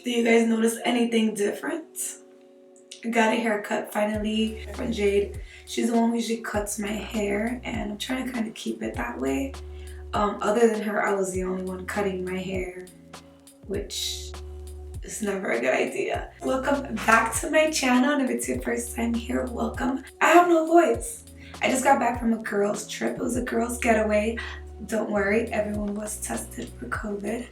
Do you guys notice anything different? I got a haircut finally from Jade. She's the one who usually cuts my hair, and I'm trying to kind of keep it that way. Other than her, I was the only one cutting my hair, which is never a good idea. Welcome back to my channel, and if it's your first time here, welcome. I have no voice. I just got back from a girls trip. It was a girls getaway. Don't worry, everyone was tested for COVID.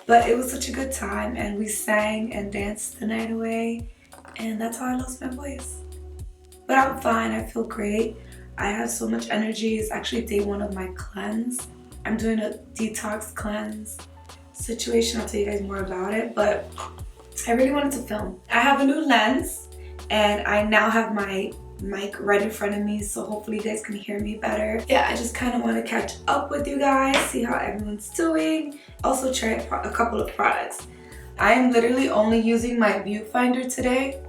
But it was such a good time, and we sang and danced the night away, and that's how I lost my voice. But I'm fine, I feel great. I have so much energy. It's actually day one of my cleanse. I'm doing a detox cleanse situation. I'll tell you guys more about it, but I really wanted to film. I have a new lens, and I now have my mic right in front of me, so hopefully you guys can hear me better. Yeah, I just kind of want to catch up with you guys, see how everyone's doing. Also try a couple of products. I am literally only using my viewfinder today.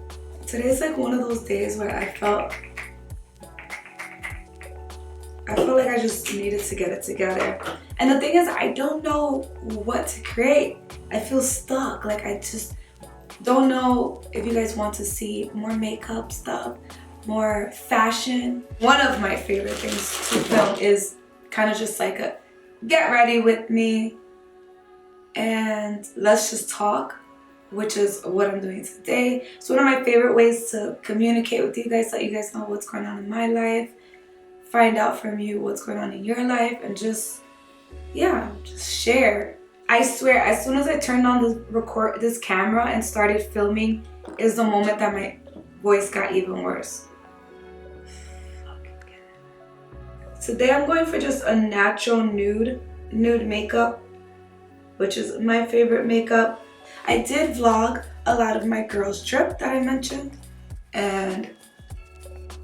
Today's like one of those days where I felt like I just needed to get it together. And the thing is, I don't know what to create. I feel stuck. Like, I just don't know if you guys want to see more makeup stuff, more fashion. One of my favorite things to film is kind of just like a get ready with me and let's just talk, which is what I'm doing today. It's one of my favorite ways to communicate with you guys, let you guys know what's going on in my life, find out from you what's going on in your life, and just, yeah, just share. I swear, as soon as I turned on this camera and started filming is the moment that my voice got even worse. Today I'm going for just a natural nude makeup, which is my favorite makeup. I did vlog a lot of my girls trip that I mentioned, and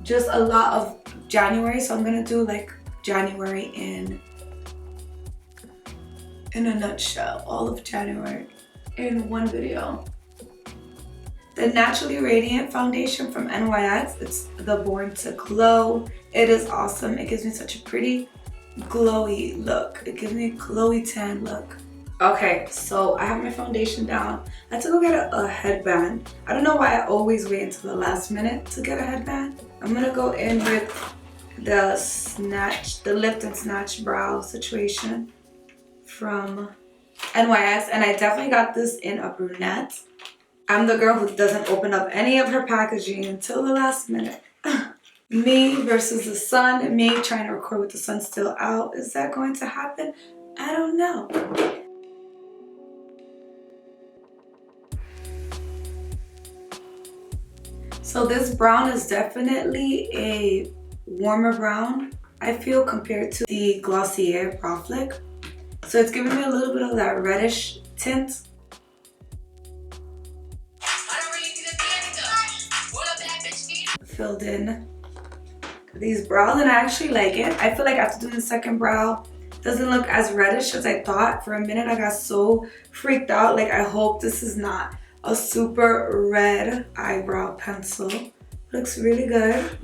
just a lot of January, so I'm gonna do like January in a nutshell, all of January in one video. The Naturally Radiant foundation from NYX, it's the Born to Glow. It is awesome. It gives me such a pretty glowy look. It gives me a glowy tan look. Okay, so I have my foundation down. I had to go get a headband. I don't know why I always wait until the last minute to get a headband. I'm gonna go in with the lift and snatch brow situation from NYX, and I definitely got this in a brunette. I'm the girl who doesn't open up any of her packaging until the last minute. Me versus the sun, me trying to record with the sun still out. Is that going to happen? I don't know. So this brown is definitely a warmer brown, I feel, compared to the Glossier Brow Flick. So it's giving me a little bit of that reddish tint. Filled in these brows, and I actually like it. I feel like after doing the second brow, it doesn't look as reddish as I thought. For a minute I got so freaked out, like I hope this is not a super red eyebrow pencil. Looks really good.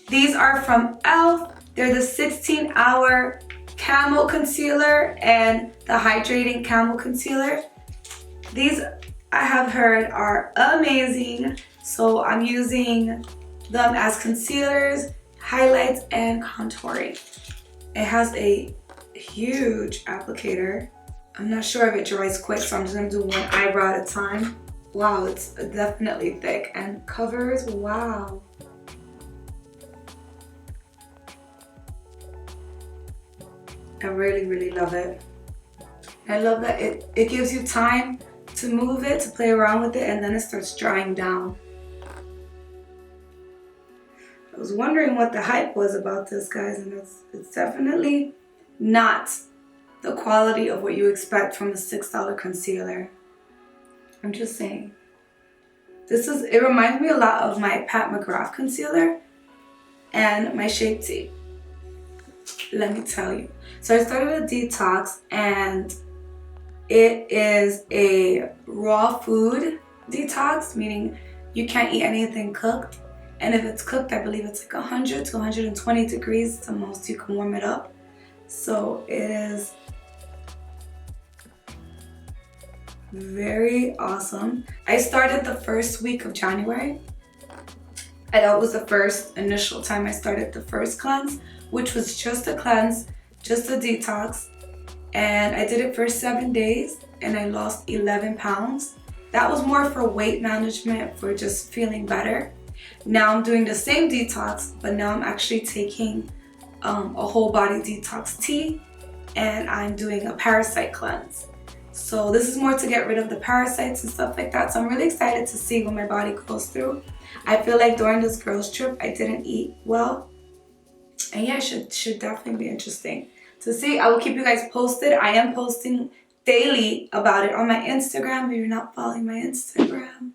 These are from E.L.F. They're the 16-hour Camo Concealer and the Hydrating Camo Concealer. These, I have heard, are amazing, so I'm using them as concealers, highlights, and contouring. It has a huge applicator. I'm not sure if it dries quick, so I'm just gonna do one eyebrow at a time. Wow, it's definitely thick and covers, wow. I really, really love it. I love that it gives you time to move it, to play around with it, and then it starts drying down. I was wondering what the hype was about this, guys, and it's definitely not the quality of what you expect from a $6 concealer. I'm just saying. It reminds me a lot of my Pat McGrath concealer and my Shape Tape. Let me tell you. So I started a detox, and it is a raw food detox, meaning you can't eat anything cooked. And if it's cooked, I believe it's like 100 to 120 degrees the most you can warm it up. So it is Very awesome. I started the first week of January. And that was the first initial time I started the first cleanse, which was just a cleanse, just a detox. And I did it for 7 days and I lost 11 pounds. That was more for weight management, for just feeling better. Now I'm doing the same detox, but now I'm actually taking a whole body detox tea, and I'm doing a parasite cleanse. So this is more to get rid of the parasites and stuff like that. So I'm really excited to see what my body goes through. I feel like during this girls trip, I didn't eat well. And yeah, it should definitely be interesting to see. I will keep you guys posted. I am posting daily about it on my Instagram. If you're not following my Instagram.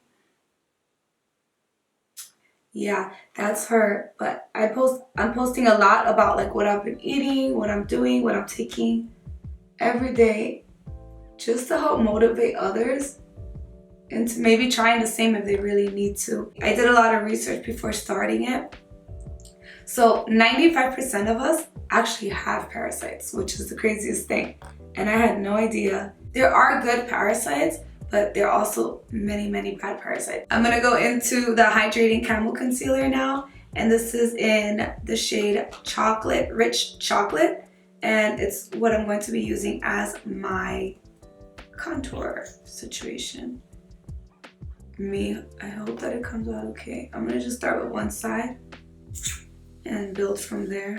Yeah, that's her. But I'm posting a lot about like what I've been eating, what I'm doing, what I'm taking every day, just to help motivate others and to maybe trying the same if they really need to. I did a lot of research before starting it. So 95% of us actually have parasites, which is the craziest thing. And I had no idea. There are good parasites, but there are also many, many bad parasites. I'm gonna go into the Hydrating Camo Concealer now. And this is in the shade Chocolate, Rich Chocolate. And it's what I'm going to be using as my contour situation. I hope that it comes out okay. I'm gonna just start with one side and build from there.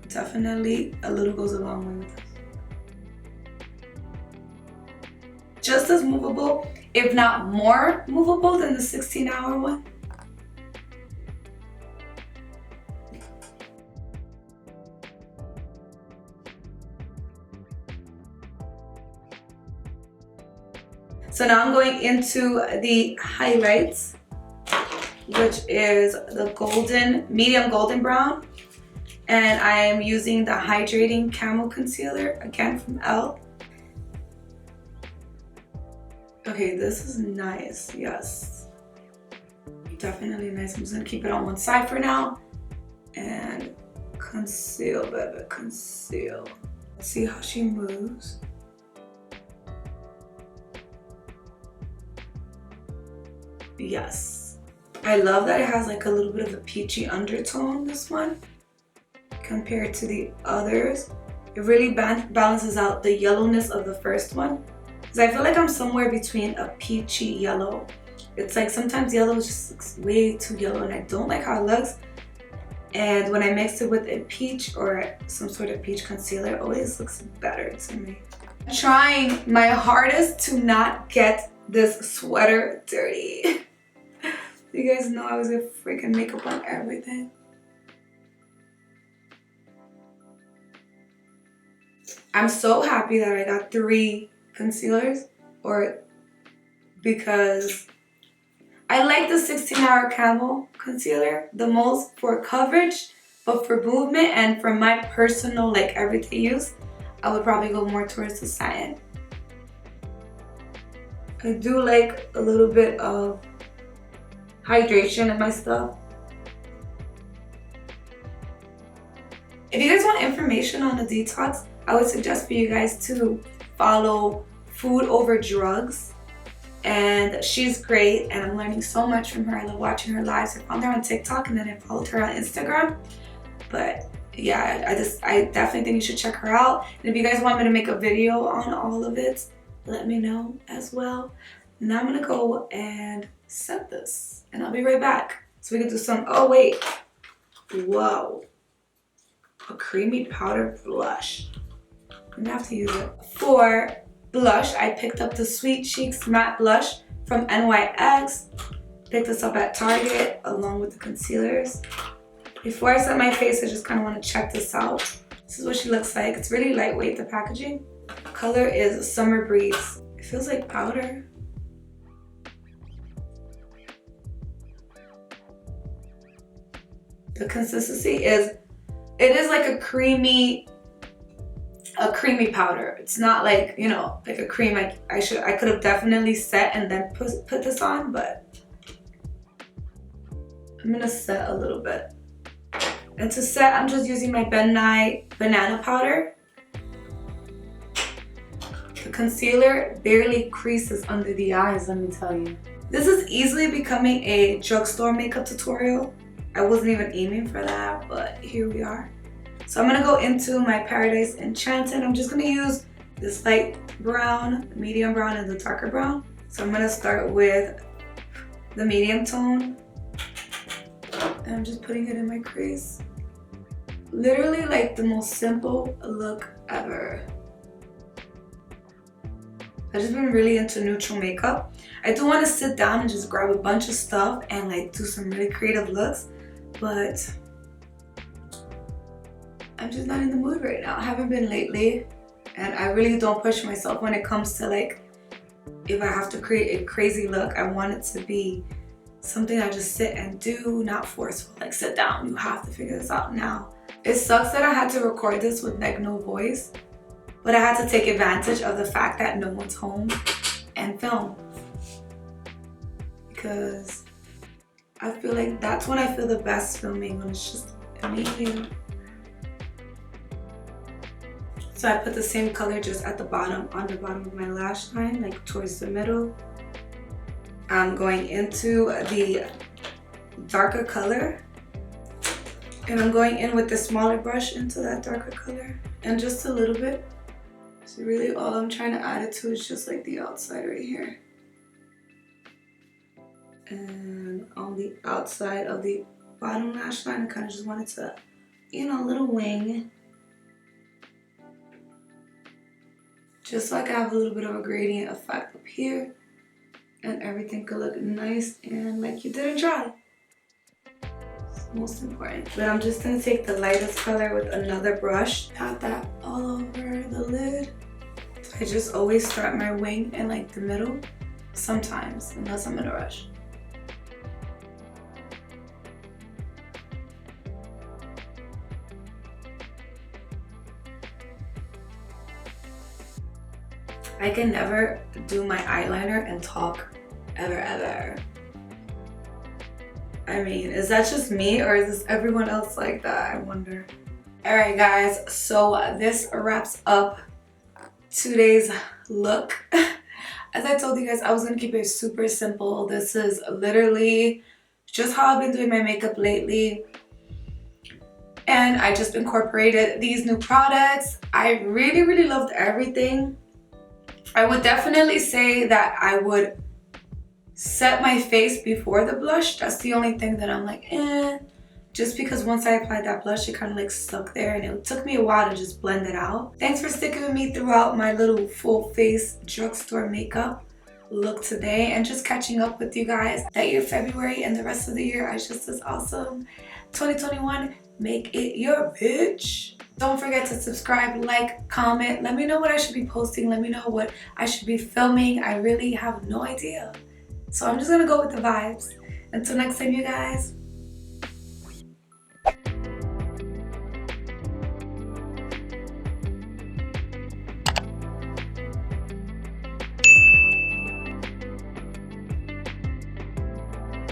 Definitely a little goes a long way with this. Just as movable, if not more movable than the 16-hour one. So now I'm going into the highlights, which is the medium golden brown. And I am using the Hydrating Camo Concealer, again from E.L.F. Okay, this is nice, yes. Definitely nice. I'm just gonna keep it on one side for now. And conceal, baby, conceal. See how she moves? Yes. I love that it has like a little bit of a peachy undertone, this one, compared to the others. It really balances out the yellowness of the first one. Because I feel like I'm somewhere between a peachy yellow. It's like sometimes yellow just looks way too yellow and I don't like how it looks. And when I mix it with a peach or some sort of peach concealer, it always looks better to me. I'm trying my hardest to not get this sweater dirty. You guys know I was gonna freaking makeup on everything. I'm so happy that I got 3 concealers, because I like the 16-hour Camo concealer the most for coverage, but for movement and for my personal like everyday use, I would probably go more towards the satin. I do like a little bit of hydration in my stuff. If you guys want information on the detox, I would suggest for you guys to follow Food Over Drugs. And she's great and I'm learning so much from her. I love watching her lives. I found her on TikTok and then I followed her on Instagram. But yeah, I definitely think you should check her out. And if you guys want me to make a video on all of it, let me know as well. Now I'm gonna go and set this and I'll be right back. So we can do some, oh wait, whoa. A creamy powder blush. I'm gonna have to use it. For blush, I picked up the Sweet Cheeks Matte Blush from NYX. Picked this up at Target along with the concealers. Before I set my face, I just kind of want to check this out. This is what she looks like. It's really lightweight, the packaging. Color is Summer Breeze. It feels like powder. The consistency is, it is like a creamy powder. It's not like, you know, like a cream. I could have definitely set and then put this on, but I'm gonna set a little bit. And to set, I'm just using my Ben Nye banana powder. The concealer barely creases under the eyes, let me tell you. This is easily becoming a drugstore makeup tutorial. I wasn't even aiming for that, but here we are. So I'm gonna go into my Paradise Enchanted. I'm just gonna use this light brown, medium brown, and the darker brown. So I'm gonna start with the medium tone. And I'm just putting it in my crease. Literally like the most simple look ever. I've just been really into neutral makeup. I do want to sit down and just grab a bunch of stuff and like do some really creative looks, but I'm just not in the mood right now. I haven't been lately, and I really don't push myself when it comes to like, if I have to create a crazy look, I want it to be something I just sit and do, not forceful. Like, sit down, you have to figure this out now. It sucks that I had to record this with like no voice, but I had to take advantage of the fact that no one's home and film. Because I feel like that's when I feel the best filming, when it's just me and you. So I put the same color just at the bottom, on the bottom of my lash line, like towards the middle. I'm going into the darker color. And I'm going in with the smaller brush into that darker color. And just a little bit. So really all I'm trying to add it to is just like the outside right here. And on the outside of the bottom lash line, I kind of just wanted to, you know, a little wing. Just so I can have a little bit of a gradient effect up here. And everything could look nice and like you didn't try. It's most important. But I'm just gonna take the lightest color with another brush. Pat that all over the lid. So I just always start my wing in like the middle. Sometimes, unless I'm in a rush. I can never do my eyeliner and talk ever. I mean, is that just me or is this everyone else like that? I wonder. Alright guys, so this wraps up today's look. As I told you guys, I was gonna keep it super simple. This is literally just how I've been doing my makeup lately. And I just incorporated these new products. I really loved everything. I would definitely say that I would set my face before the blush. That's the only thing that I'm like, just because once I applied that blush, it kind of like stuck there and it took me a while to just blend it out. Thanks for sticking with me throughout my little full face drugstore makeup look today and just catching up with you guys. That year, February, and the rest of the year, I just is awesome. 2021, make it your bitch. Don't forget to subscribe, like, comment. Let me know what I should be posting. Let me know what I should be filming. I really have no idea. So I'm just gonna go with the vibes. Until next time, you guys.